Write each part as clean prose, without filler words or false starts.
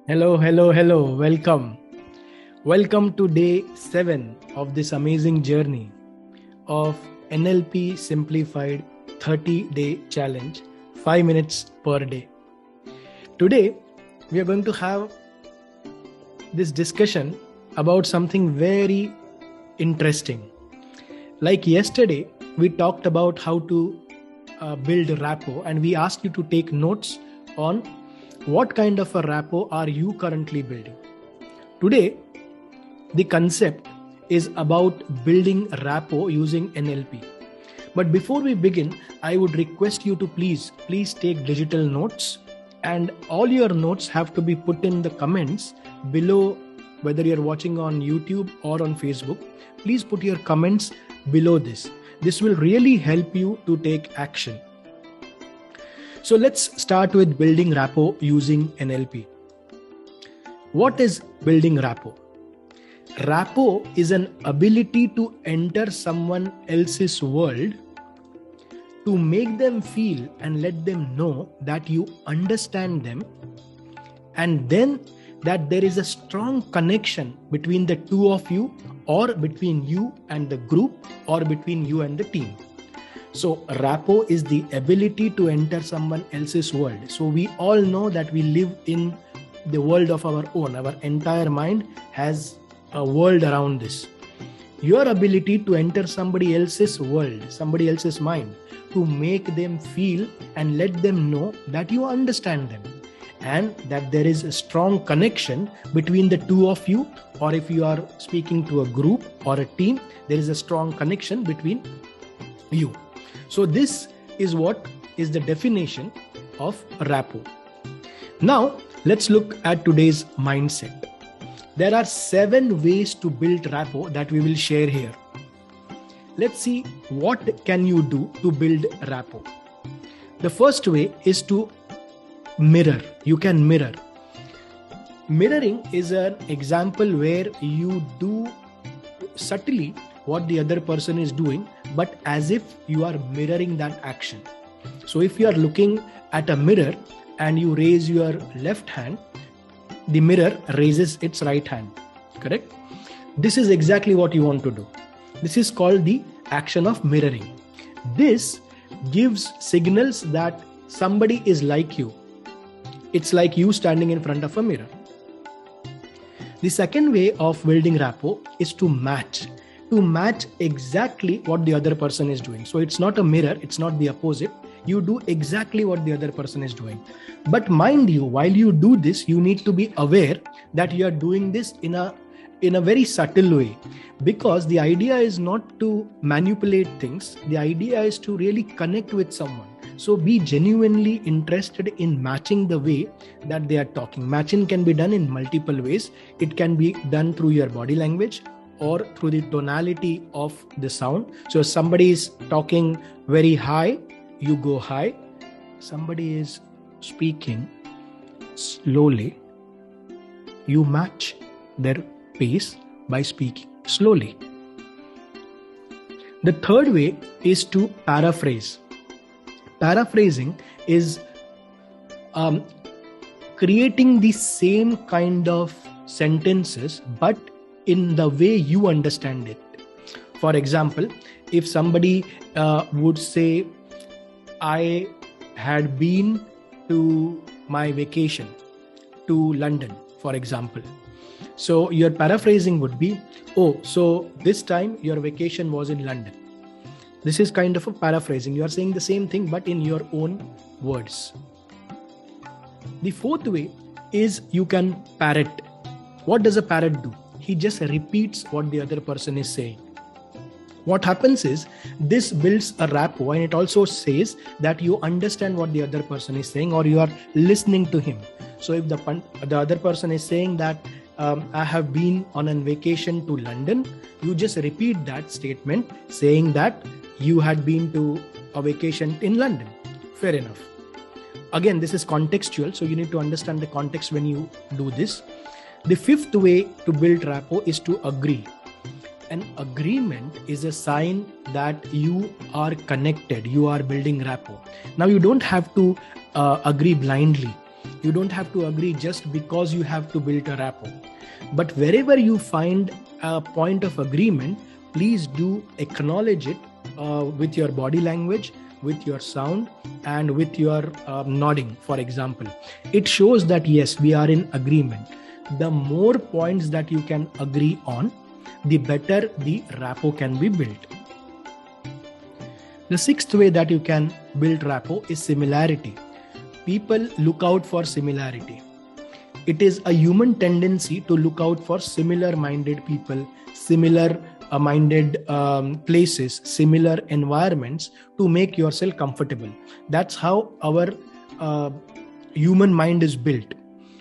Hello, hello, hello. Welcome. Welcome to day 7 of this amazing journey of NLP Simplified 30-day challenge, 5 minutes per day. Today, we are going to have this discussion about something very interesting. Like yesterday, we talked about how to build rapport, and we asked you to take notes on what kind of a rapport are you currently building. Today, the concept is about building rapport using NLP. But before we begin, I would request you to please take digital notes, and all your notes have to be put in the comments below, whether you're watching on YouTube or on Facebook. Please put your comments below this. This will really help you to take action. So let's start with building rapport using NLP. What is building rapport? Rapport is an ability to enter someone else's world, to make them feel and let them know that you understand them, and then that there is a strong connection between the two of you, or between you and the group, or between you and the team. So rapport is the ability to enter someone else's world. So we all know that we live in the world of our own. Our entire mind has a world around this. Your ability to enter somebody else's world, somebody else's mind, to make them feel and let them know that you understand them, and that there is a strong connection between the two of you, or if you are speaking to a group or a team, there is a strong connection between you. So this is what is the definition of rapport. Now, let's look at today's mindset. There are 7 ways to build rapport that we will share here. Let's see what can you do to build rapport. The first way is to mirror. You can mirror. Mirroring is an example where you do subtly what the other person is doing, but as if you are mirroring that action. So if you are looking at a mirror and you raise your left hand, the mirror raises its right hand. Correct? This is exactly what you want to do. This is called the action of mirroring. This gives signals that somebody is like you. It's like you standing in front of a mirror. The second way of building rapport is to match. To match exactly what the other person is doing. So it's not a mirror, it's not the opposite. You do exactly what the other person is doing. But mind you, while you do this, you need to be aware that you are doing this in a very subtle way, because the idea is not to manipulate things. The idea is to really connect with someone. So be genuinely interested in matching the way that they are talking. Matching can be done in multiple ways. It can be done through your body language or through the tonality of the sound. So if somebody is talking very high, you go high. Somebody is speaking slowly, you match their pace by speaking slowly. The third way is to paraphrase. Paraphrasing is creating the same kind of sentences, but in the way you understand it. For example, if somebody would say, I had been to my vacation to London, for example. So your paraphrasing would be, oh, so this time your vacation was in London. This is kind of a paraphrasing. You are saying the same thing, but in your own words. The fourth way is you can parrot. What does a parrot do? He just repeats what the other person is saying. What happens is, this builds a rapport, and it also says that you understand what the other person is saying, or you are listening to him. So if the other person is saying that I have been on a vacation to London, you just repeat that statement saying that you had been to a vacation in London. Fair enough. Again, this is contextual, so you need to understand the context when you do this. The fifth way to build rapport is to agree. An agreement is a sign that you are connected, you are building rapport. Now, you don't have to agree blindly. You don't have to agree just because you have to build a rapport. But wherever you find a point of agreement, please do acknowledge it with your body language, with your sound, and with your nodding, for example. It shows that yes, we are in agreement. The more points that you can agree on, the better the rapport can be built. The sixth way that you can build rapport is similarity. People look out for similarity. It is a human tendency to look out for similar-minded people, similar-minded places, similar environments to make yourself comfortable. That's how our human mind is built.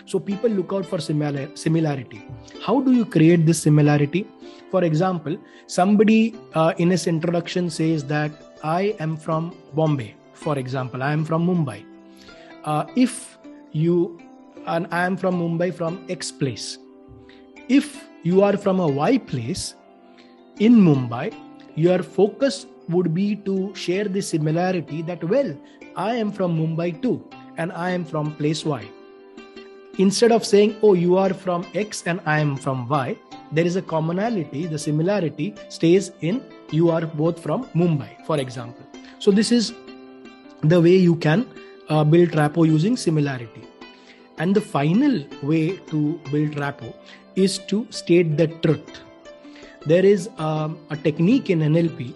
So people look out for similarity. How do you create this similarity? For example, somebody in his introduction says that I am from Bombay. For example, I am from Mumbai. And I am from Mumbai from X place. If you are from a Y place in Mumbai, your focus would be to share the similarity that, well, I am from Mumbai too, and I am from place Y. Instead of saying, oh, you are from X and I am from Y, there is a commonality. The similarity stays in you are both from Mumbai, for example. So this is the way you can build rapport using similarity. And the final way to build rapport is to state the truth. There is a technique in NLP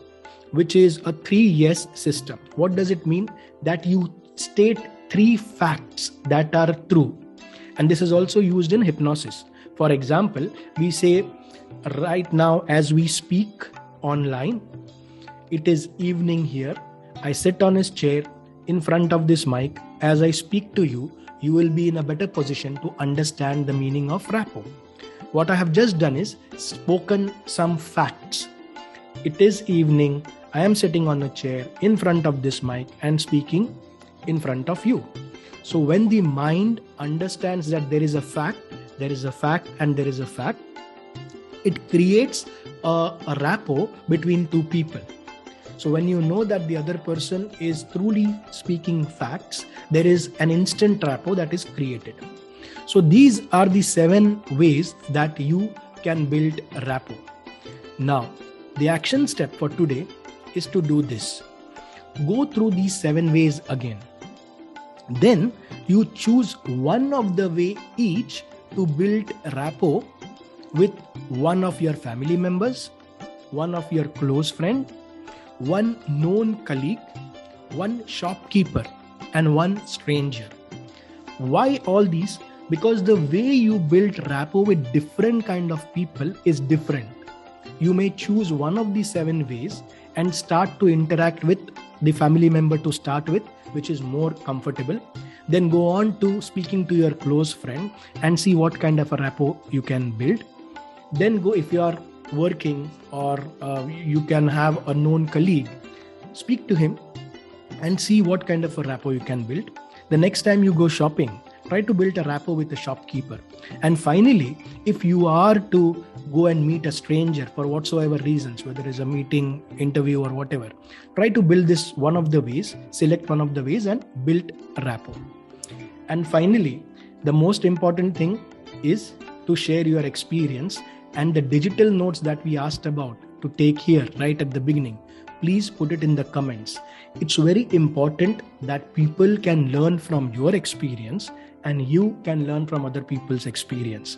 which is a 3 yes system. What does it mean? That you state 3 facts that are true. And this is also used in hypnosis. For example, we say right now as we speak online, it is evening here. I sit on his chair in front of this mic. As I speak to you, you will be in a better position to understand the meaning of rapport. What I have just done is spoken some facts. It is evening. I am sitting on a chair in front of this mic and speaking in front of you. So when the mind understands that there is a fact, there is a fact, and there is a fact, it creates a rapport between 2 people. So when you know that the other person is truly speaking facts, there is an instant rapport that is created. So these are the 7 ways that you can build rapport. Now, the action step for today is to do this. Go through these 7 ways again. Then you choose one of the way each to build rapport with one of your family members, one of your close friend, one known colleague, one shopkeeper, and one stranger. Why all these? Because the way you build rapport with different kind of people is different. You may choose one of the 7 ways and start to interact with the family member to start with, which is more comfortable. Then go on to speaking to your close friend and see what kind of a rapport you can build. Then go, if you are working or you can have a known colleague, speak to him and see what kind of a rapport you can build. The next time you go shopping, try to build a rapport with the shopkeeper. And finally, if you are to go and meet a stranger for whatsoever reasons, whether it's a meeting, interview, or whatever, try to build this one of the ways, select one of the ways and build a rapport. And finally, the most important thing is to share your experience, and the digital notes that we asked about to take here right at the beginning, please put it in the comments. It's very important that people can learn from your experience and you can learn from other people's experience.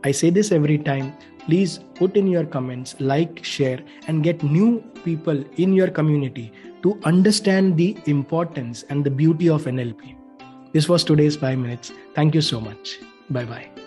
I say this every time. Please put in your comments, like, share, and get new people in your community to understand the importance and the beauty of NLP. This was today's 5 minutes. Thank you so much. Bye-bye.